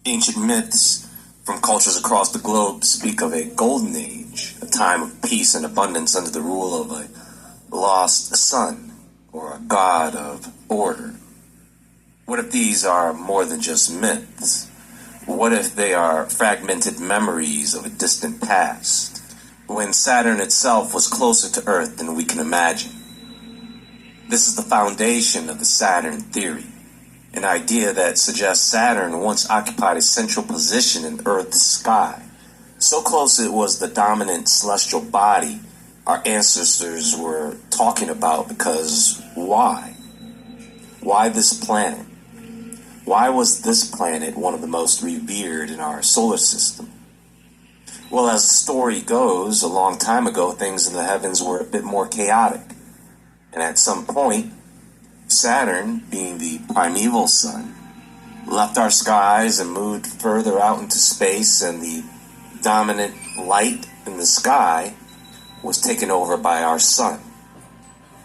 Ancient myths from cultures across the globe speak of a golden age, a time of peace and abundance under the rule of a lost sun or a god of order. What if these are more than just myths? What if they are fragmented memories of a distant past, when Saturn itself was closer to Earth than we can imagine? This is the foundation of the Saturn theory, an idea that suggests Saturn once occupied a central position in Earth's sky, so close it was the dominant celestial body our ancestors were talking about. Because why? Why this planet? Why was this planet one of the most revered in our solar system? Well, as the story goes, a long time ago, things in the heavens were a bit more chaotic. And at some point, Saturn, being the primeval sun, left our skies and moved further out into space, and the dominant light in the sky was taken over by our sun.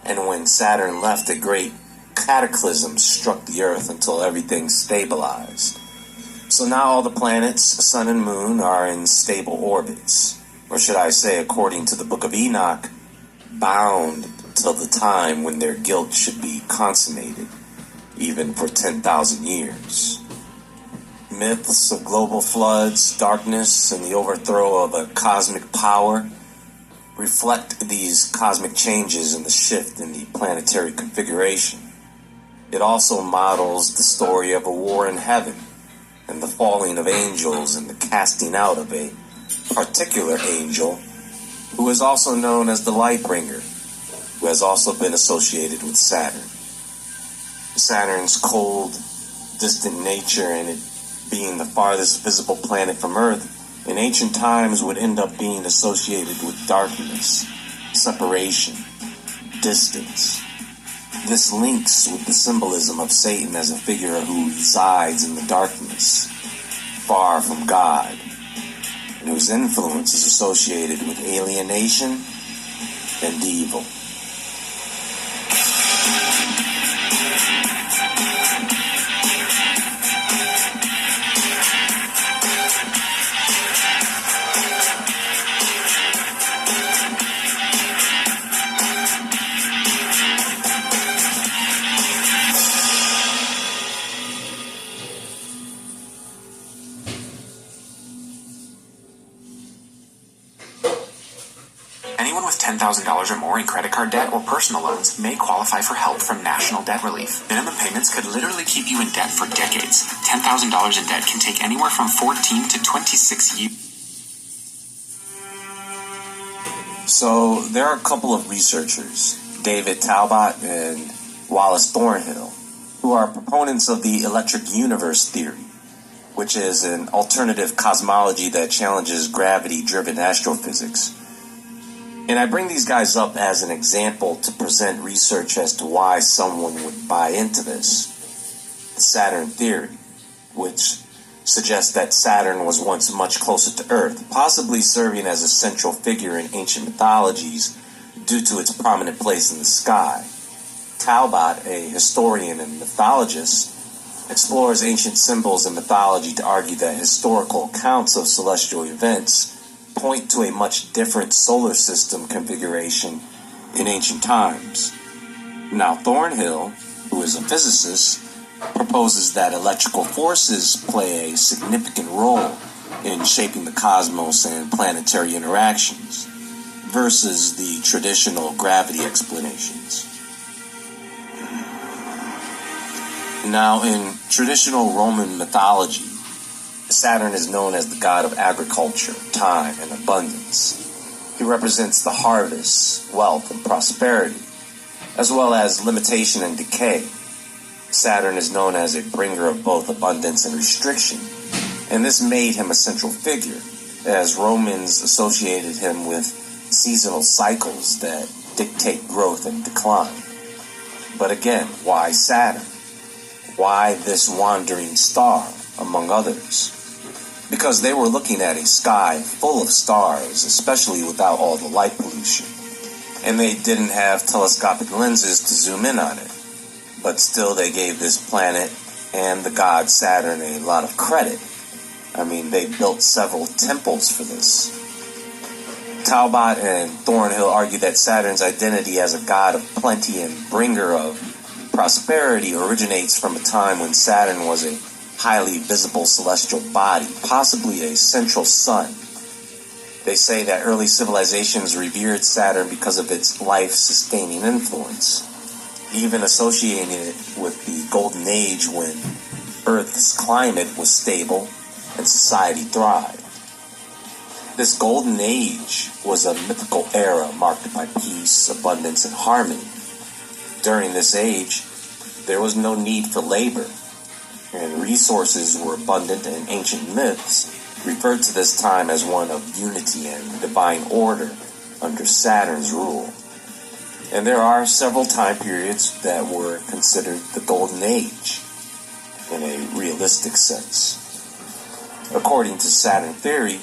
And when Saturn left, a great cataclysm struck the Earth until everything stabilized. So now all the planets, sun and moon, are in stable orbits. Or should I say, according to the Book of Enoch, bound till the time when their guilt should be consummated, even for 10,000 years. Myths of global floods, darkness, and the overthrow of a cosmic power reflect these cosmic changes and the shift in the planetary configuration. It also models the story of a war in heaven, and the falling of angels and the casting out of a particular angel, who is also known as the Lightbringer, who has also been associated with Saturn. Saturn's cold, distant nature, and it being the farthest visible planet from Earth, in ancient times would end up being associated with darkness, separation, distance. This links with the symbolism of Satan as a figure who resides in the darkness, far from God, and whose influence is associated with alienation and evil. Anyone with $10,000 or more in credit card debt or personal loans may qualify for help from National Debt Relief. Minimum payments could literally keep you in debt for decades. $10,000 in debt can take anywhere from 14 to 26 years. So there are a couple of researchers, David Talbot and Wallace Thornhill, who are proponents of the electric universe theory, which is an alternative cosmology that challenges gravity-driven astrophysics. And I bring these guys up as an example to present research as to why someone would buy into this. The Saturn theory, which suggests that Saturn was once much closer to Earth, possibly serving as a central figure in ancient mythologies due to its prominent place in the sky. Talbot, a historian and mythologist, explores ancient symbols and mythology to argue that historical accounts of celestial events point to a much different solar system configuration in ancient times. Now, Thornhill, who is a physicist, proposes that electrical forces play a significant role in shaping the cosmos and planetary interactions versus the traditional gravity explanations. Now, in traditional Roman mythology, Saturn is known as the god of agriculture, time, and abundance. He represents the harvest, wealth, and prosperity, as well as limitation and decay. Saturn is known as a bringer of both abundance and restriction, and this made him a central figure, as Romans associated him with seasonal cycles that dictate growth and decline. But again, why Saturn? Why this wandering star, among others? Because they were looking at a sky full of stars, especially without all the light pollution. And they didn't have telescopic lenses to zoom in on it. But still they gave this planet and the god Saturn a lot of credit I mean, they built several temples for this. Talbot and Thornhill argue that Saturn's identity as a god of plenty and bringer of prosperity originates from a time when Saturn was a highly visible celestial body, possibly a central sun. They say that early civilizations revered Saturn because of its life-sustaining influence, even associating it with the Golden Age when Earth's climate was stable and society thrived. This Golden Age was a mythical era marked by peace, abundance, and harmony. During this age, there was no need for labor, and resources were abundant, and ancient myths referred to this time as one of unity and divine order under Saturn's rule. And there are several time periods that were considered the Golden Age in a realistic sense. According to Saturn theory,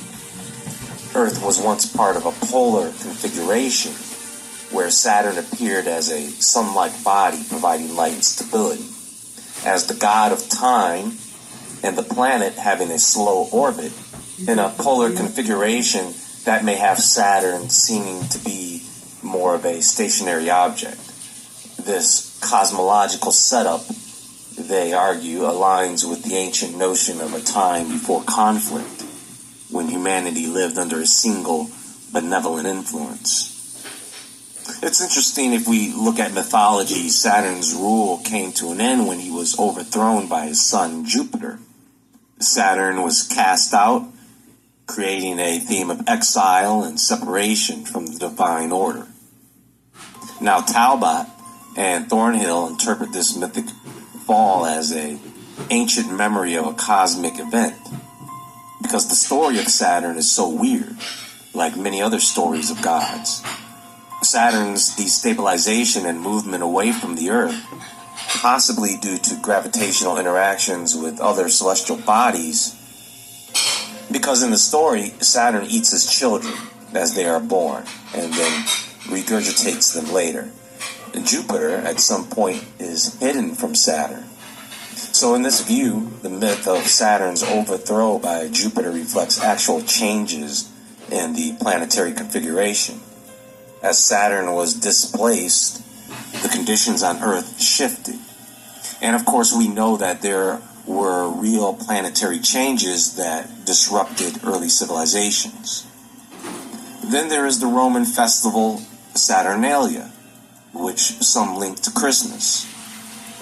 Earth was once part of a polar configuration where Saturn appeared as a sun-like body providing light and stability. As the god of time and the planet having a slow orbit in a polar configuration, that may have Saturn seeming to be more of a stationary object. This cosmological setup, they argue, aligns with the ancient notion of a time before conflict, when humanity lived under a single benevolent influence. It's interesting, if we look at mythology, Saturn's rule came to an end when he was overthrown by his son Jupiter. Saturn was cast out, creating a theme of exile and separation from the divine order. Now Talbot and Thornhill interpret this mythic fall as an ancient memory of a cosmic event, because the story of Saturn is so weird, like many other stories of gods. Saturn's destabilization and movement away from the Earth, possibly due to gravitational interactions with other celestial bodies, because in the story, Saturn eats his children as they are born, and then regurgitates them later. Jupiter, at some point, is hidden from Saturn. So in this view, the myth of Saturn's overthrow by Jupiter reflects actual changes in the planetary configuration. As Saturn was displaced, the conditions on Earth shifted. And of course, we know that there were real planetary changes that disrupted early civilizations. Then there is the Roman festival Saturnalia, which some link to Christmas.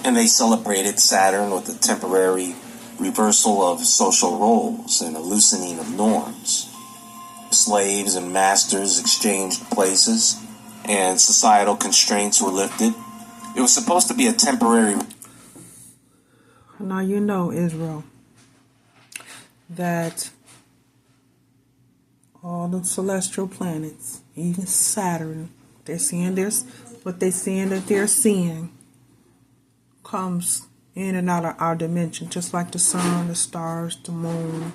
And they celebrated Saturn with a temporary reversal of social roles and a loosening of norms. Slaves and masters exchanged places, and societal constraints were lifted. It was supposed to be a temporary... Now you know, Israel, that all the celestial planets, even Saturn, they're seeing this, what they're seeing that they're seeing comes in and out of our dimension, just like the sun, the stars, the moon.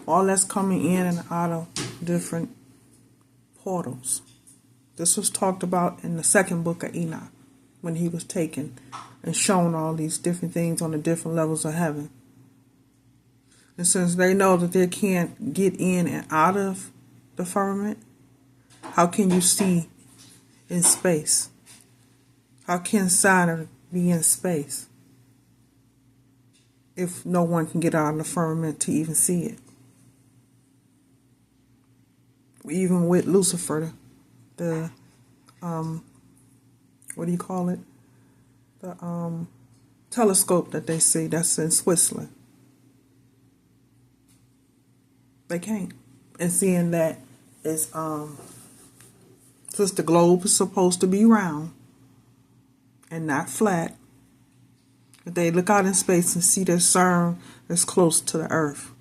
All that's coming in and out of different portals. This was talked about in the second book of Enoch, when he was taken and shown all these different things on the different levels of heaven. And since they know that they can't get in and out of the firmament, how can you see in space? How can Saturn be in space if no one can get out of the firmament to even see it? Even with Lucifer, the what do you call it? The telescope that they see, that's in Switzerland. They can't. And seeing that it's since the globe is supposed to be round and not flat, if they look out in space and see the sun that's close to the earth.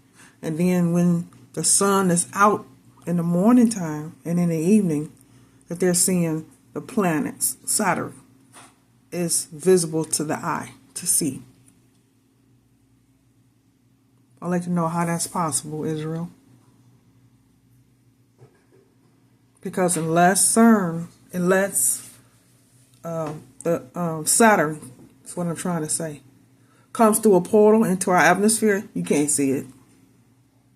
And then when the sun is out in the morning time and in the evening, that they're seeing the planets, Saturn, is visible to the eye to see. I'd like to know how that's possible, Israel. Because unless Saturn, is what I'm trying to say, comes through a portal into our atmosphere, you can't see it.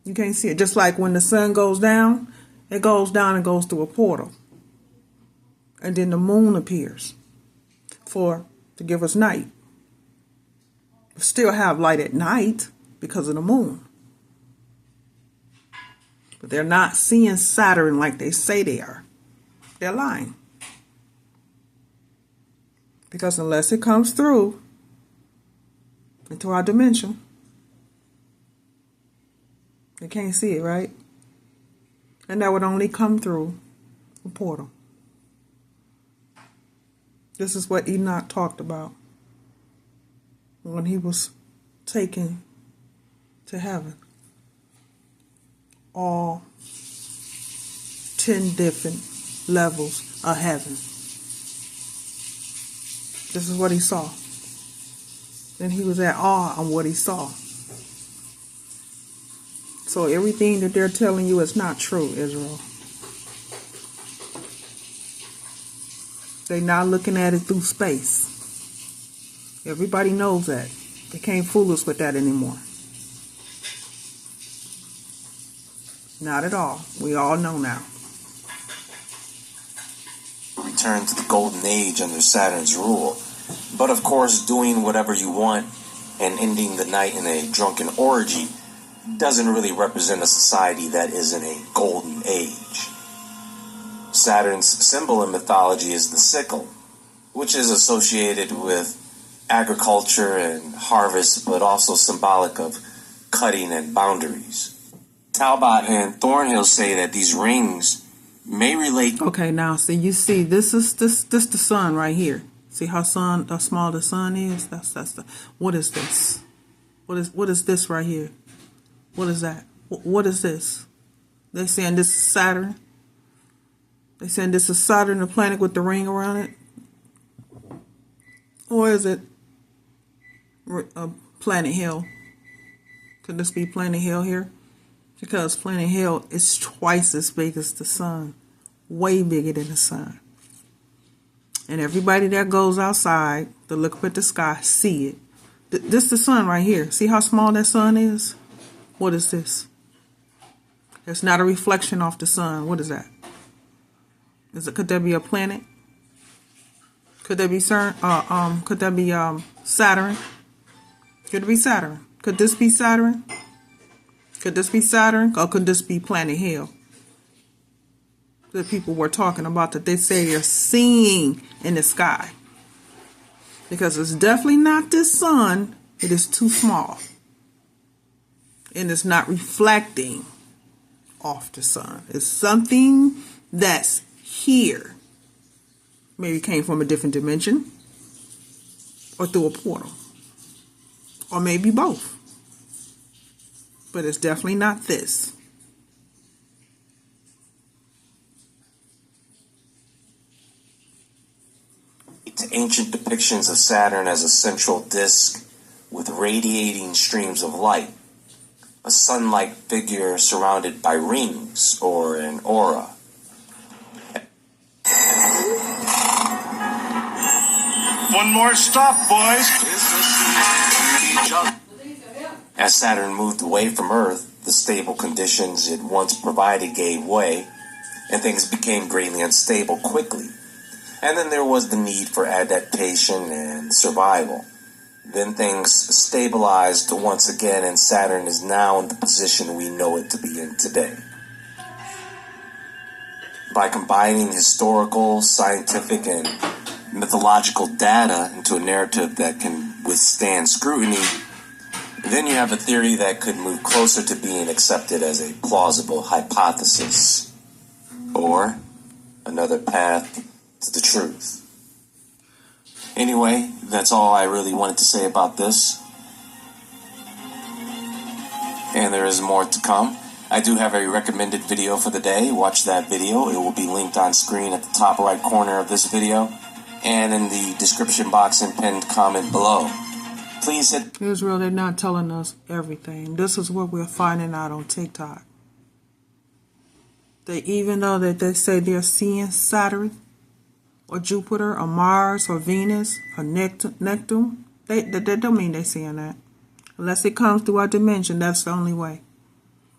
You can't see it. Just like when the sun goes down, it goes down and goes through a portal. And then the moon appears to give us night. We still have light at night because of the moon. But they're not seeing Saturn like they say they are. They're lying. Because unless it comes through into our dimension, they can't see it, right? And that would only come through a portal. This is what Enoch talked about when he was taken to heaven. All 10 different levels of heaven. This is what he saw. And he was at awe on what he saw. So everything that they're telling you is not true, Israel. They're not looking at it through space. Everybody knows that. They can't fool us with that anymore. Not at all. We all know now. Return to the golden age under Saturn's rule. But of course, doing whatever you want and ending the night in a drunken orgy doesn't really represent a society that is in a golden age. Saturn's symbol in mythology is the sickle, which is associated with agriculture and harvest, but also symbolic of cutting and boundaries. Talbot and Thornhill say that these rings may relate. Okay, now see, you see, this the sun right here. See how small the sun is? That's the. What is this? What is this right here? What is that? What is this? They saying this is Saturn. They saying this is Saturn, the planet with the ring around it, or is it Planet Hill? Could this be Planet Hill here? Because Planet Hill is twice as big as the sun, way bigger than the sun. And everybody that goes outside to look up at the sky see it. This is the sun right here. See how small that sun is? What is this? It's not a reflection off the sun. What is that? Could that be a planet? Could that be Saturn? Could that be Saturn? Could it be Saturn? Could this be Saturn? Could this be Saturn? Or could this be Planet Hill? The people were talking about that they say they're seeing in the sky. Because it's definitely not this sun. It is too small. And it's not reflecting off the sun. It's something that's here. Maybe came from a different dimension. Or through a portal. Or maybe both. But it's definitely not this. To ancient depictions of Saturn as a central disk with radiating streams of light, a sun-like figure surrounded by rings or an aura. One more stop, boys. As Saturn moved away from Earth, the stable conditions it once provided gave way, and things became greatly unstable quickly. And then there was the need for adaptation and survival. Then things stabilized once again, and Saturn is now in the position we know it to be in today. By combining historical, scientific, and mythological data into a narrative that can withstand scrutiny, then you have a theory that could move closer to being accepted as a plausible hypothesis, or another path to the truth. Anyway, that's all I really wanted to say about this. And there is more to come. I do have a recommended video for the day. Watch that video. It will be linked on screen at the top right corner of this video and in the description box and pinned comment below. Please hit... Israel, they're not telling us everything. This is what we're finding out on TikTok. Even though that they say they're seeing Saturn, or Jupiter, or Mars, or Venus, or Neptune, That don't mean they're seeing that. Unless it comes through our dimension, that's the only way.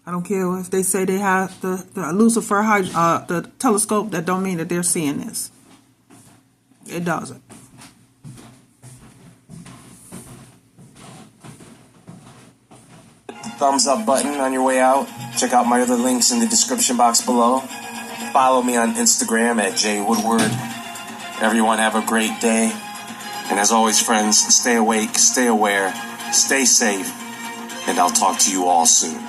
I don't care if they say they have the Lucifer, the telescope, that don't mean that they're seeing this. It doesn't. Thumbs up button on your way out. Check out my other links in the description box below. Follow me on Instagram at jwoodward. Everyone have a great day. And as always, friends, stay awake, stay aware, stay safe, and I'll talk to you all soon.